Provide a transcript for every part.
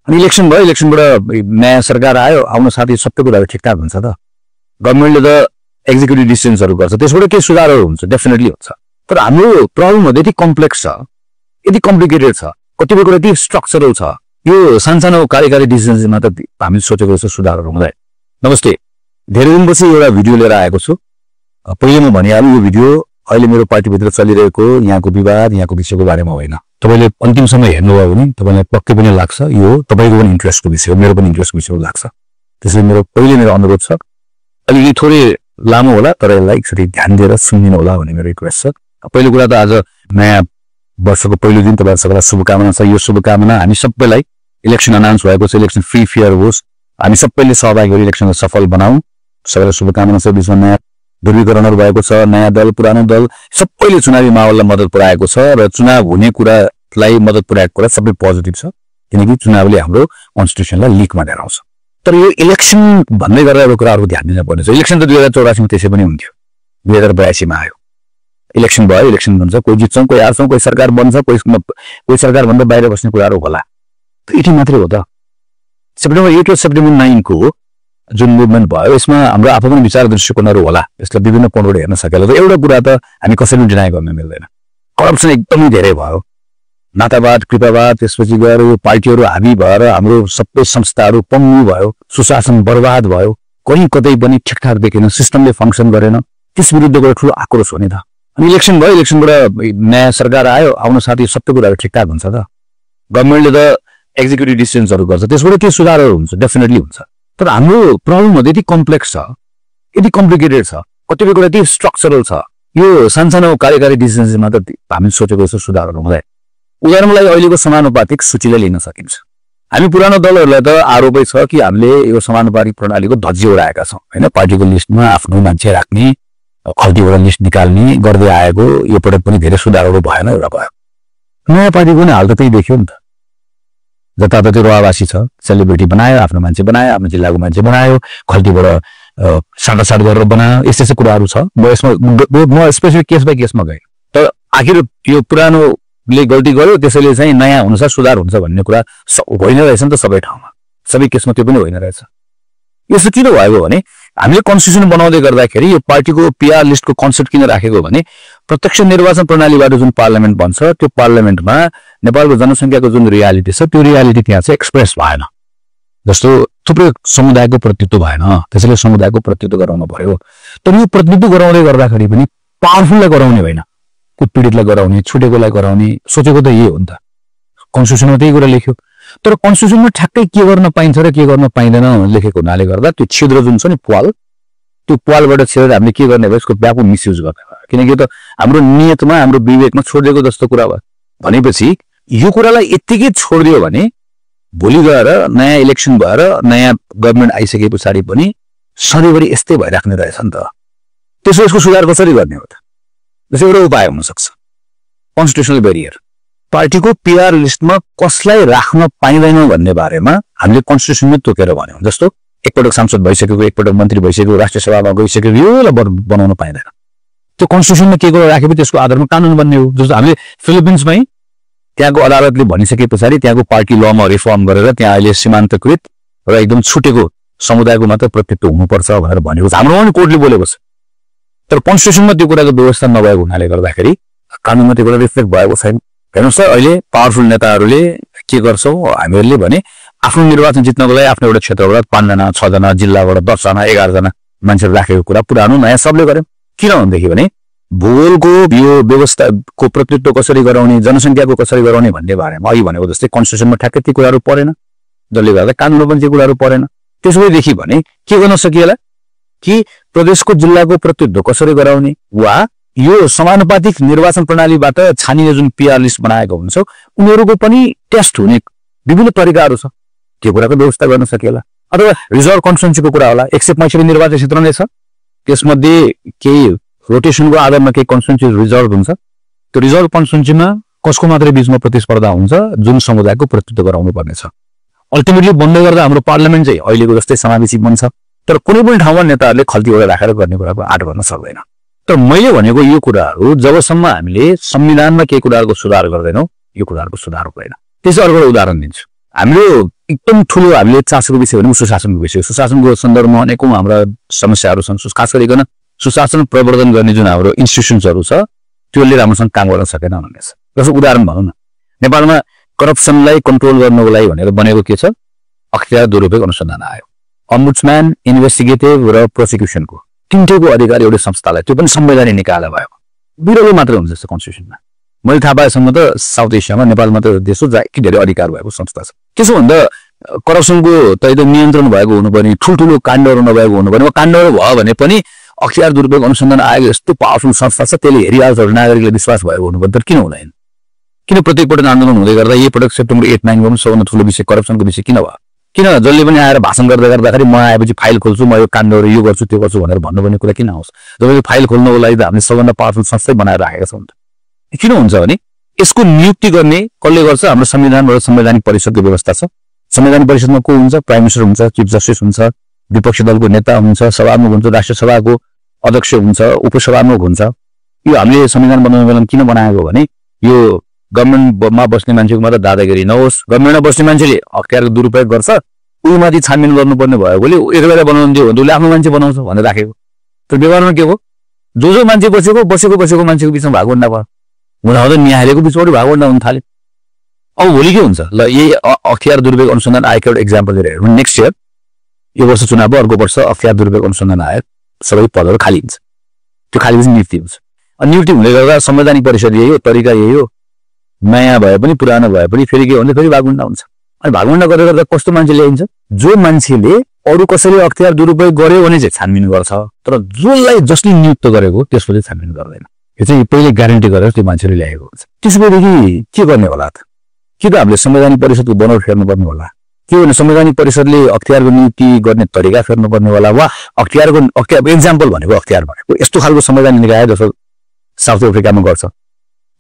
अनि इलेक्सन भयो, इलेक्सनबाट नयाँ सरकार आयो, आउन साथै सबै कुराहरू ठिकठाक हुन्छ त। गभर्मेन्टले त एक्जिक्युटिभ डिसिजन्सहरू गर्छ, त्यसबाट के सुधारहरू हुन्छ, डेफिनेटली हुन्छ। तर हाम्रो प्रब्लम यति कम्प्लेक्स छ, यति कम्प्लिकेटेड छ, कतिपय कुरा यति स्ट्रक्चरल छ, यो सानसानो कार्यकारी डिसिजन्समा त हामीले सोचेको जस्तो सुधारहरू हुँदैन। नमस्ते, धेरै दिनपछि एउटा भिडियो लिएर आएको छु। पहिले म भनिहालेँ, यो भिडियो अहिले मेरो पार्टीभित्र चलिरहेको यहाँको विवाद, यहाँको विषयको बारेमा होइन। तपाईँले अन्तिमसम्म हेर्नुभयो भने तपाईँलाई पक्कै पनि लाग्छ यो तपाईँको पनि इन्ट्रेस्टको विषय हो, मेरो पनि इन्ट्रेस्टको विषय लाग्छ। त्यसैले मेरो अनुरोध छ, अलिकति थोरै लामो होला तर यसलाई एकचोटि ध्यान दिएर सुनिदिनु होला भन्ने मेरो रिक्वेस्ट छ। पहिलो कुरा त आज नयाँ वर्षको पहिलो दिन तपाईँहरू सबैलाई शुभकामना छ। यो शुभकामना हामी सबैलाई, इलेक्सन अनाउन्स भएको छ, इलेक्सन फ्री फेयर होस्, हामी सबैले सहभागी गरी इलेक्सनलाई सफल बनाऊ, सबैलाई शुभकामना छ। बिचमा नयाँ ध्रुवीकरणहरू भएको छ, नयाँ दल पुरानो दल सबैले चुनावी माहौललाई मद्दत पुर्याएको छ र चुनाव हुने कुरालाई मद्दत पुर्याएको कुरा सबै पोजिटिभ छ, किनकि चुनावले हाम्रो कन्स्टिट्युसनलाई लिकमा लिएर आउँछ। तर यो इलेक्सन भन्दै गरेर एउटा कुराहरू ध्यान दिनुपर्ने छ। इलेक्सन त 2084 मा त्यसै पनि हुन्थ्यो, 2082 मा आयो, इलेक्सन भयो, इलेक्सन हुन्छ, कोही जित्छौँ, कोही हार्छौँ, कोही सरकार बन्छ, कोही सरकारभन्दा बाहिर बस्ने कुराहरू होला, यति मात्रै हो त। सेप्टेम्बर 8 र सेप्टेम्बर 9 को जुन मुभमेन्ट भयो यसमा हाम्रो आफू पनि विचार दृष्टिकोणहरू होला, यसलाई विभिन्न कोणबाट हेर्न सकेला। र एउटा कुरा त हामी कसैले डिनाइ गर्न मिल्दैन, करप्सन एकदमै धेरै भयो, नातावाद कृपावाद, त्यसपछि गएर यो पार्टीहरू हाबी भएर हाम्रो सबै संस्थाहरू पङ्गु भयो, सुशासन बर्बाद भयो, कहीँ कतै पनि ठिकठाक देखिएन, सिस्टमले फङ्सन गरेन, त्यस विरुद्धको ठुलो आक्रोश हुने त। अनि इलेक्सन भयो, इलेक्सनबाट नयाँ सरकार आयो, आउन साथै सबै कुराहरू ठिकठाक हुन्छ त। गभर्मेन्टले त एक्जिक्युटिभ डिसिजन्सहरू गर्छ, त्यसबाट के सुधारहरू हुन्छ, डेफिनेटली हुन्छ। तर हाम्रो प्रब्लम यति कम्प्लेक्स छ, यति कम्प्लिकेटेड छ, कतिपय कुरा यति स्ट्रक्चरल छ, यो सानसानो कार्यकारी डिसिजन्समा त हामीले सोचेको जस्तो सुधारहरू हुँदैन। उदाहरणको लागि अहिलेको समानुपातिक सूचीलाई लिन सकिन्छ। हामी पुरानो दलहरूलाई त आरोपै छ कि हामीले यो समानुपातिक प्रणालीको धज्जी उडाएका छौँ, होइन, पार्टीको लिस्टमा आफ्नो मान्छे राख्ने, खल्तीबाट लिस्ट निकाल्ने गर्दै आएको, यो पटक पनि धेरै सुधारहरू भएन, एउटा भयो। नयाँ पार्टीको नै हाल त त्यही देखियो नि त, जताततै रोवावासी छ, सेलिब्रिटी बनायो, आफ्नो मान्छे बनायो, आफ्नो जिल्लाको मान्छे बनायो, खल्तीबाट साटासाट गरेर बनायो, यस्तो कुराहरू छ। म स्पेसिफिक केस बाई केसमा गएँ, तर आखिर यो पुरानोले गल्ती गर्यो त्यसैले चाहिँ नयाँ हुन्छ, सुधार हुन्छ भन्ने कुरा होइन रहेछ नि त सबै ठाउँमा, सबै केसमा त्यो पनि होइन रहेछ। यसो किन भएको भने हामीले कन्स्टिट्युसन बनाउँदै गर्दाखेरि यो पार्टीको पिआर लिस्टको कन्सेप्ट किन राखेको भने प्रत्यक्ष निर्वाचन प्रणालीबाट जुन पार्लियामेन्ट बन्छ त्यो पार्लियामेन्टमा नेपालको जनसङ्ख्याको जुन रियालिटी छ त्यो रियालिटी त्यहाँ चाहिँ एक्सप्रेस भएन। जस्तो थुप्रै समुदायको प्रतिनिधित्व भएन, त्यसैले समुदायको प्रतिनिधित्व गराउनु पर्यो। तर यो प्रतिनिधित्व गराउँदै गर्दाखेरि पनि पावरफुललाई गराउने होइन, उत्पीडितलाई गराउने, छुटेकोलाई गराउने, सोचेको त यही हो नि त। कन्स्टिट्युसनमा त्यही कुरा लेख्यो, तर कन्स्टिट्युसनमा ठ्याक्कै के गर्न पाइन्छ र के गर्न पाइँदैन लेखेको हुनाले गर्दा त्यो छिद्र जुन छ नि पाल, त्यो पालबाट छिरेर हामीले के गर्ने भयो, यसको व्यापक मिसयुज गर्ने भयो। किनकि यो त हाम्रो नियतमा, हाम्रो विवेकमा छोडिदिएको जस्तो कुरा भयो। भनेपछि यो कुरालाई यत्तिकै छोडिदियो भने भोलि गएर नयाँ इलेक्सन भएर नयाँ गभर्मेन्ट आइसके पछाडि पनि सधैँभरि यस्तै भइराख्ने रहेछ नि त। त्यसो यसको सुधार कसरी गर्ने हो त? जस्तै एउटा उपाय हुनसक्छ, कन्स्टिट्युसनल ब्यारियर। पार्टीको पिआर लिस्टमा कसलाई राख्न पाइँदैन भन्ने बारेमा हामीले कन्स्टिट्युसनमै तोकेर भन्यौँ। जस्तो एकपटक सांसद भइसकेको, एकपटक मन्त्री भइसकेको, राष्ट्रिय सभामा गइसकेको, योलाई बनाउन पाइँदैन। त्यो कन्स्टिट्युसनमा के कुरा राखेपछि त्यसको आधारमा कानुन बन्ने हो। जस्तो हामीले फिलिपिन्समै त्यहाँको अदालतले भनिसके पछाडि त्यहाँको पार्टी लमा रिफर्म गरेर त्यहाँ अहिले सीमान्तकृत र एकदम छुटेको समुदायको मात्र प्रतिनिधित्व हुनुपर्छ भनेर भनेको छ। हाम्रो पनि कोर्टले बोलेको छ, तर कन्स्टिट्युसनमा त्यो कुराको व्यवस्था नभएको हुनाले गर्दाखेरि कानुनमा त्यो कुरा रिफ्लेक्ट भएको छैन। हेर्नुहोस् त, अहिले पावरफुल नेताहरूले के गर्छौँ हामीहरूले भने आफ्नो निर्वाचन जित्नको लागि आफ्नो एउटा क्षेत्रबाट 5 जना 6 जना, जिल्लाबाट 10 जना 11 जना मान्छेहरू राखेको कुरा पुरानो नयाँ सबले गर्यौँ। किन भनेदेखि भने भूगोलको यो व्यवस्थाको प्रतिनिधित्व कसरी गराउने, जनसङ्ख्याको कसरी गराउने भन्ने बारेमा अघि भनेको जस्तै कन्स्टिट्युसनमा ठ्याक्कै ती कुराहरू परेन, जसले गर्दा कानुनमा पनि ती कुराहरू परेन। त्यसैदेखि भने के गर्न सकिएला कि प्रदेशको जिल्लाको प्रतिनिधित्व कसरी गराउने वा यो समानुपातिक निर्वाचन प्रणालीबाट छानिने जुन पिआर लिस्ट बनाएको हुन्छ उनीहरूको पनि टेस्ट हुने विभिन्न तरिकाहरू छ, त्यो कुराको व्यवस्था गर्न सकिएला। अथवा रिजर्भ कन्स्टिट्युन्सीको कुरा होला, 165 निर्वाचन क्षेत्र नै छ, त्यसमध्ये केही रोटेसनको आधारमा केही कन्स्टिट्युन्सी रिजर्भ हुन्छ। त्यो रिजर्भ कन्स्टिट्युन्सीमा कसको मात्रै बीचमा प्रतिस्पर्धा हुन्छ, जुन समुदायको प्रतिनिधित्व गराउनु पर्ने छ। अल्टिमेटली बन्दै गर्दा हाम्रो पार्लियामेन्ट चाहिँ अहिलेको जस्तै समावेशी बन्छ, तर कुनै पनि ठाउँमा नेताहरूले खल्तीबाट राखेर गर्ने कुराको आँट गर्न सक्दैन। तर मैले भनेको यो कुराहरू जबसम्म हामीले संविधानमा केही कुराहरूको सुधार गर्दैनौँ यो कुराहरूको सुधार हुँदैन। त्यसै अर्को उदाहरण दिन्छु। हाम्रो एकदम ठुलो हामीले चासोको विषय भने सुशासनको विषय सुशासनको सन्दर्भमा अनेकौं हाम्रा समस्याहरू छन् खास गरिकन सुशासन प्रवर्धन गर्ने जुन हाम्रो इन्स्टिट्युसन्सहरू छ त्यसले राम्रोसँग काम गर्न सकेन भन्ने छ जस्तो उदाहरण भनौँ न नेपालमा करप्सनलाई कन्ट्रोल गर्नको लागि भनेर बनेको के छ अख्तियार दुरुपयोग अनुसन्धान आयोग अम्बुड्सम्यान इन्भेस्टिगेटिभ र प्रोसिक्युसनको तीनटैको अधिकार एउटै संस्थालाई त्यो पनि संवैधानिक निकायलाई भयो बिरलै मात्र हुन्छ जस्तो कन्स्टिट्युसनमा मैले थाहा पाएसम्म त साउथ एसियामा नेपाल मात्र देश हो जहाँ यति धेरै अधिकार भएको संस्था छ त्यसो भन्दा करप्सनको त एकदम नियन्त्रण भएको हुनुपर्ने ठुल्ठुलो काण्डहरू नभएको हुनुपर्ने काण्डहरू भयो भने पनि अख्तियार दुरुपयोग अनुसन्धान आयोग यस्तो पावरफुल संस्था छ त्यसले हेरिहाल्छ नागरिकले विश्वास भएको हुनुपर्ने तर किन हुँदैन किन प्रत्येक पटक आन्दोलन हुँदै गर्दा यही पटक सेप्टेम्बर 8-9 गर्नु सबभन्दा ठुलो विषय करप्सनको विषय किन भयो किन जसले पनि आएर भाषण गर्दाखेरि म आएपछि फाइल खोल्छु म यो काण्डहरू यो गर्छु त्यो गर्छु भनेर भन्नुपर्ने कुरा किन आउँछ जब फाइल खोल्नको लागि त हामीले सबभन्दा पावरफुल संस्थै बनाएर राखेका छौँ किन हुन्छ भने यसको नियुक्ति गर्ने कसले गर्छ हाम्रो संविधान र संवैधानिक परिषदको व्यवस्था छ संवैधानिक परिषदमा को हुन्छ प्राइम मिनिस्टर हुन्छ चिफ जस्टिस हुन्छ विपक्षी दलको नेता हुन्छ सभामुख हुन्छ राष्ट्रिय सभाको अध्यक्ष हुन्छ उपसभामुख हुन्छ यो हामीले संविधान बनाउने बेलामा किन बनाएको भने यो गभर्नमेन्टमा बस्ने मान्छेको मात्र दादागिरी नहोस् गभर्नमेन्टमा बस्ने मान्छेले अख्तियारको दुरुपयोग गर्छ उहीमाथि छानबिन गर्नुपर्ने भएकोले एक बेला बनाउनु दियो भने उसले आफ्नो मान्छे बनाउँछ भनेर राखेको तर व्यवहारमा के हो जो मान्छे बसेको मान्छेको बिचमा भागवण्डा भयो हुँदा न्यायालयको बिचबाट भागवण्डा हुन थाल्यो अब भोलि के हुन्छ ल यही अख्तियार दुरुपयोग अनुसन्धान आयोगको एउटा एक्जाम्पल लिएर हेरौँ नेक्स्ट इयर यो वर्ष चुनाव अर्को वर्ष अख्तियार दुरुपयोग अनुसन्धान आयोग सबै पदहरू खाली हुन्छ त्यो खाली पछि नियुक्ति हुन्छ अनि नियुक्ति हुँदै गर्दा संवैधानिक परिषद यही हो तरिका यही हो नयाँ भए पनि पुरानो भए पनि फेरि के भन्दा फेरि भागवण्डा हुन्छ अनि भागवण्डा गर्दै गर्दा कस्तो मान्छे ल्याइन्छ जो मान्छेले अरू कसैले अख्तियार दुरुपयोग गर्यो भने चाहिँ छानबिन गर्छ तर जसले नियुक्त गरेको त्यसपछि छानबिन गर्दैन यो चाहिँ पहिले ग्यारेन्टी गरेर त्यो मान्छेले ल्याएको हुन्छ त्यसपछि के गर्ने होला त कि त हामीले संवैधानिक परिषदको बनोट फेर्नुपर्ने होला के भने संवैधानिक परिषदले अख्तियारको नियुक्ति गर्ने तरिका फेर्नुपर्ने होला वा अख्तियार एक्जाम्पल भनेको अख्तियार भनेको यस्तो खालको संवैधानिक निकाय जस्तो साउथ अफ्रिकामा गर्छ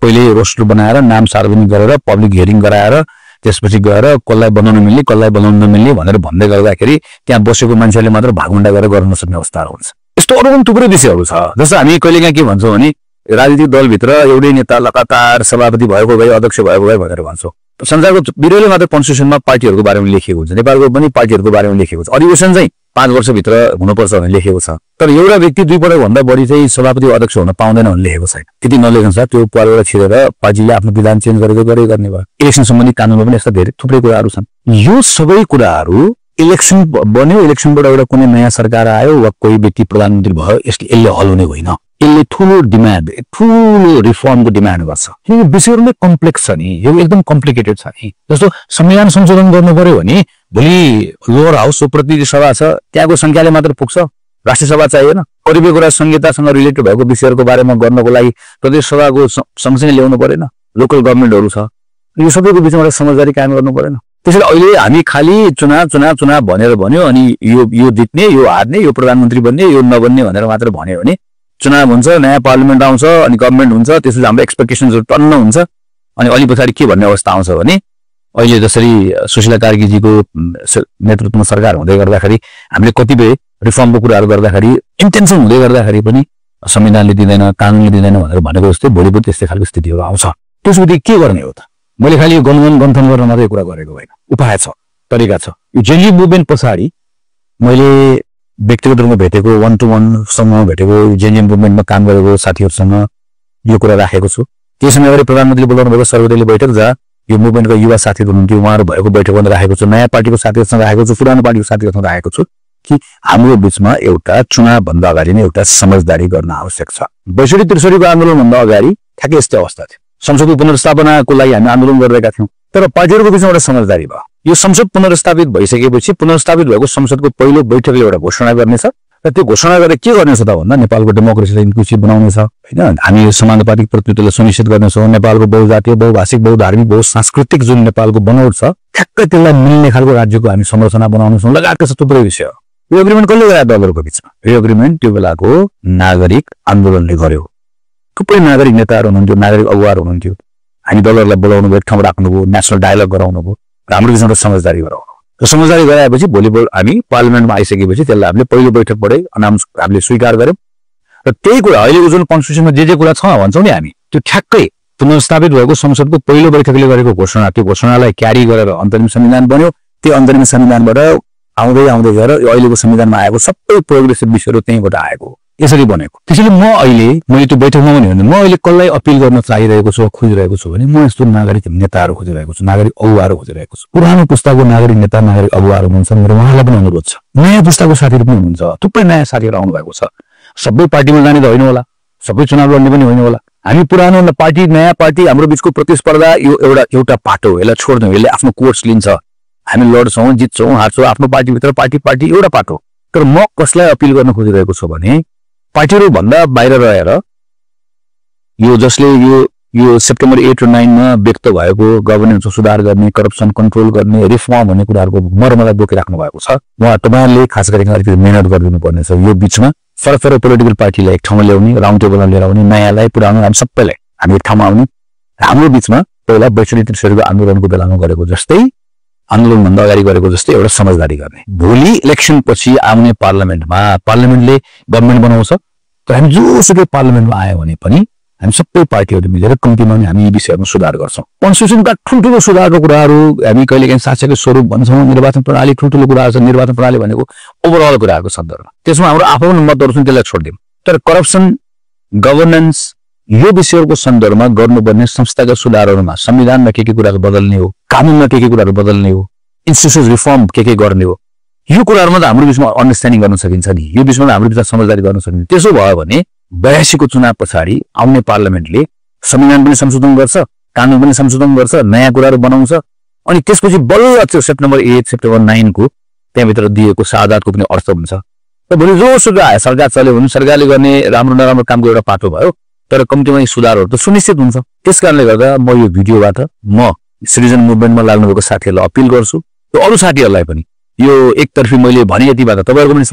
पहिले रोस्टर बनाएर नाम सार्वजनिक गरेर पब्लिक हियरिङ गराएर त्यसपछि गएर कसलाई बनाउन मिल्ने कसलाई बनाउन नमिल्ने भनेर भन्दै गर्दाखेरि त्यहाँ बसेको मान्छेले मात्र भागवण्डा गरेर गर्न नसक्ने अवस्थाहरू हुन्छ यस्तो अरू पनि थुप्रै विषयहरू छ जस्तो हामी कहिलेकाहीँ के भन्छौँ भने राजनीतिक दलभित्र एउटै नेता लगातार सभापति भएको भए अध्यक्ष भएको भए भनेर भन्छौँ संसारको बिरलै मात्र कन्स्टिट्युसनमा पार्टीहरूको बारेमा लेखिएको हुन्छ नेपालको पनि पार्टीहरूको बारेमा लेखिएको छ अधिवेशन चाहिँ 5 वर्षभित्र हुनुपर्छ भनेर लेखेको छ तर एउटा व्यक्ति 2 पटक भन्दा बढी चाहिँ सभापति अध्यक्ष हुन पाउँदैन भनेर लेखेको छैन त्यति नलेखेको छ त्यो पदबाट छिरेर पार्टीले आफ्नो विधान चेन्ज गरेको गर्ने भयो इलेक्सन सम्बन्धी कानुनमा पनि यस्ता धेरै थुप्रै कुराहरू छन् यो सबै कुराहरू इलेक्सन बन्यो इलेक्सनबाट एउटा कुनै नयाँ सरकार आयो वा कोही व्यक्ति प्रधानमन्त्री भयो यसले हल हुने होइन यसले ठुलो डिमान्ड ठुलो रिफर्मको डिमान्ड गर्छ किनकि विषयहरू नै कम्प्लेक्स छ नि यो एकदम कम्प्लिकेटेड छ नि जस्तो संविधान संशोधन गर्नु पर्यो भने भोलि लोअर हाउस प्रतिनिधि सभा छ त्यहाँको संख्याले मात्र पुग्छ राष्ट्रिय सभा चाहिएन कतिपय कुरा संहितासँग रिलेटेड भएको विषयहरूको बारेमा गर्नको लागि प्रदेश सभाको सँगसँगै ल्याउनु परेन लोकल गभर्मेन्टहरू छ यो सबैको बिचमा एउटा समझदारी कायम गर्नु परेन त्यसैले अहिले हामी खालि चुनाव भनेर भन्यो अनि यो जित्ने यो हार्ने यो प्रधानमन्त्री बन्ने यो नबन्ने भनेर मात्र भन्यो भने चुनाव हुन्छ नयाँ पार्लिमेन्ट आउँछ अनि गभर्मेन्ट हुन्छ त्यसपछि हाम्रो एक्सपेक्टेसन्सहरू टन्न हुन्छ अनि अलि पछाडि के भन्ने अवस्था आउँछ भने अहिले जसरी सुशीला कार्कीजीको नेतृत्वमा सरकार हुँदै गर्दाखेरि हामीले कतिपय रिफर्मको कुराहरू गर्दाखेरि इन्टेन्सन हुँदै गर्दाखेरि पनि संविधानले दिँदैन कानुनले दिँदैन भनेर भनेको जस्तै भोलि पनि त्यस्तै खालको स्थितिहरू आउँछ त्यसपछि के गर्ने हो त मैले खालि यो गन्थन गर्न मात्रै कुरा गरेको होइन उपाय छ तरिका छ यो जेएनयू मुभमेन्ट पछाडि मैले व्यक्तिगत रूपमा भेटेको 1-to-1 सँग भेटेको जेएनयू मुभमेन्टमा काम गरेको साथीहरूसँग यो कुरा राखेको छु त्यस समय अगाडि प्रधानमन्त्रीले बोलाउनु भएको सर्वदलीय बैठक जहाँ यो मुभमेन्टको युवा साथीहरू हुनुहुन्थ्यो उहाँहरू भएको बैठक पनि राखेको छु नयाँ पार्टीको साथीहरूसँग राखेको छु पुरानो पार्टीको साथीहरूसँग राखेको छु कि हाम्रो बिचमा एउटा चुनावभन्दा अगाडि नै एउटा समझदारी गर्न आवश्यक छ 62-63 को आन्दोलनभन्दा अगाडि ठ्याक्कै यस्तै अवस्था थियो संसदको पुनर्स्थापनाको लागि हामी आन्दोलन गरिरहेका थियौँ तर पार्टीहरूको बिचमा एउटा समझदारी भयो यो संसद पुनर्स्थापित भइसकेपछि पुनर्स्थापित भएको संसदको पहिलो बैठकले एउटा घोषणा गर्नेछ र त्यो घोषणा गरेर के गर्नेछ त भन्दा नेपालको डेमोक्रेसीलाई इन्क्लुसिभ बनाउनेछ हैन हामी समानुपातिक प्रतिनिधित्वलाई सुनिश्चित गर्नेछौँ नेपालको बहुजातीय बहुभाषिक बहुधार्मिक बहुसांस्कृतिक जुन नेपालको बनोट छ ठ्याक्कै त्यसलाई मिल्ने खालको राज्यको हामी संरचना बनाउनेछौँ लगायतका थुप्रै विषय यो एग्रिमेन्ट कसले गरे दलहरूको बिचमा यो एग्रिमेन्ट त्यो बेलाको नागरिक आन्दोलनले गर्यो थुप्रै नागरिक नेताहरू हुनुहुन्थ्यो नागरिक अगुवाहरू हुनुहुन्थ्यो हामी दलहरूलाई बोलाउनु भयो ठाउँ राख्नुभयो नेसनल डायलग गराउनु भयो हाम्रो बिचमा समझदारी गराउनु र समझदारी गराएपछि भोलि हामी पार्लिमेन्टमा आइसकेपछि त्यसलाई हामीले पहिलो बैठकबाटै अनाउन्स हामीले स्वीकार गर्यौँ र त्यही कुरा अहिलेको जुन कन्स्टिट्युसनमा जे कुरा छ भन्छौँ नि हामी त्यो ठ्याक्कै पुनर्स्थापित भएको संसदको पहिलो बैठकले गरेको घोषणा त्यो घोषणालाई क्यारी गरेर अन्तरिम संविधान बन्यो त्यो अन्तरिम संविधानबाट आउँदै आउँदै गएर अहिलेको संविधानमा आएको सबै प्रोग्रेसिभ विषयहरू त्यहीँबाट आएको यसरी बनेको। त्यसैले मैले त्यो बैठकमा पनि भने म अहिले कसलाई अपिल गर्न चाहिरहेको छु खोजिरहेको छु भने म यस्तो नागरिक नेताहरू खोजिरहेको छु, नागरिक अगुवाहरू खोजिरहेको छु। पुरानो पुस्ताको नागरिक नेता नागरिक अगुवाहरू हुनुहुन्छ, मेरो उहाँलाई पनि अनुरोध छ। नयाँ पुस्ताको साथीहरू पनि हुनुहुन्छ, थुप्रै नयाँ साथीहरू आउनु भएको छ। सबै पार्टीमा जाने त होइन होला, सबै चुनाव लड्ने पनि होइन होला। हामी पुरानो पार्टी नयाँ पार्टी हाम्रो बिचको प्रतिस्पर्धा यो एउटा पाटो हो, यसलाई छोड्दैनौँ, यसले आफ्नो कोर्स लिन्छ। हामी लड्छौँ, जित्छौँ, हार्छौँ, आफ्नो पार्टीभित्र पार्टी एउटा पाटो। तर म कसलाई अपिल गर्न खोजिरहेको छु भने पार्टीहरू भन्दा बाहिर रहेर यो जसले यो सेप्टेम्बर 8 र 9 मा व्यक्त भएको गभर्नेन्सको सुधार गर्ने, करप्सन कन्ट्रोल गर्ने, रिफर्म भन्ने कुराहरूको मर्मलाई बोकिराख्नु भएको छ। उहाँ तपाईँहरूले खास गरी अलिकति मेहनत गरिदिनु पर्ने छ। यो बिचमा फरक पोलिटिकल पार्टीलाई एक ठाउँमा ल्याउने, राउन्ड टेबलमा लिएर आउने, नयाँलाई पुरानो हामी सबैलाई हामी एक ठाउँमा आउने। हाम्रो बिचमा पहिला वैश्विक शेरको आन्दोलनको बेलामा गरेको जस्तै आन्दोलनभन्दा अगाडि गरेको जस्तै एउटा समझदारी गर्ने। भोलि इलेक्सन पछि आउने पार्लियामेन्टले गभर्मेन्ट बनाउँछ। तर हामी जोसुकै पार्लियामेन्टमा आयो भने पनि हामी सबै पार्टीहरू मिलेर कम्तीमा हामी यी विषयहरूमा सुधार गर्छौँ। कन्स्टिट्युसनका ठुल्ठुलो सुधारको कुराहरू हामी कहिलेकाहीँ शासकीय स्वरूप भन्छौँ, निर्वाचन प्रणाली ठुल्ठुलो कुराहरू छ। निर्वाचन प्रणाली भनेको ओभरअल कुराहरूको सन्दर्भ, त्यसमा हाम्रो आफ्नो मतहरू छन्, त्यसलाई छोडिदिउँ। तर करप्सन, गभर्नेन्स यो विषयहरूको सन्दर्भमा गर्नुपर्ने संस्थागत सुधारहरूमा संविधानमा के कुराहरू बदल्ने हो, कानुनमा के कुराहरू बदल्ने हो, इन्स्टिट्युसन रिफर्म के गर्ने हो, यो कुराहरूमा त हाम्रो बिचमा अन्डरस्ट्यान्डिङ गर्न सकिन्छ नि। यो बिचमा हाम्रो बिचमा समझदारी गर्न सकिन्छ। त्यसो भयो भने 82 को चुनाव पछाडि आउने पार्लियामेन्टले संविधान पनि संशोधन गर्छ, कानुन पनि संशोधन गर्छ, नयाँ कुराहरू बनाउँछ। अनि त्यसपछि बल्ल सेप्टेम्बर 8 सेप्टेम्बर 9 को त्यहाँभित्र दिएको शहादतको पनि अर्थ हुन्छ। र भोलि जोसुकै आयो सरकार चल्यो भने सरकारले गर्ने राम्रो नराम्रो कामको एउटा पाटो भयो। तर कम्तीमा सुधारहरू त सुनिश्चित हुन्छ। त्यसकारणले गर्दा म यो भिडियोबाट म सिटिजन मुभमेन्टमा लाग्नुभएको साथीहरूलाई अपिल गर्छु, र अरू साथीहरूलाई पनि यो एकतर्फी मैले भने यतिबाट तपाईँहरूको पनि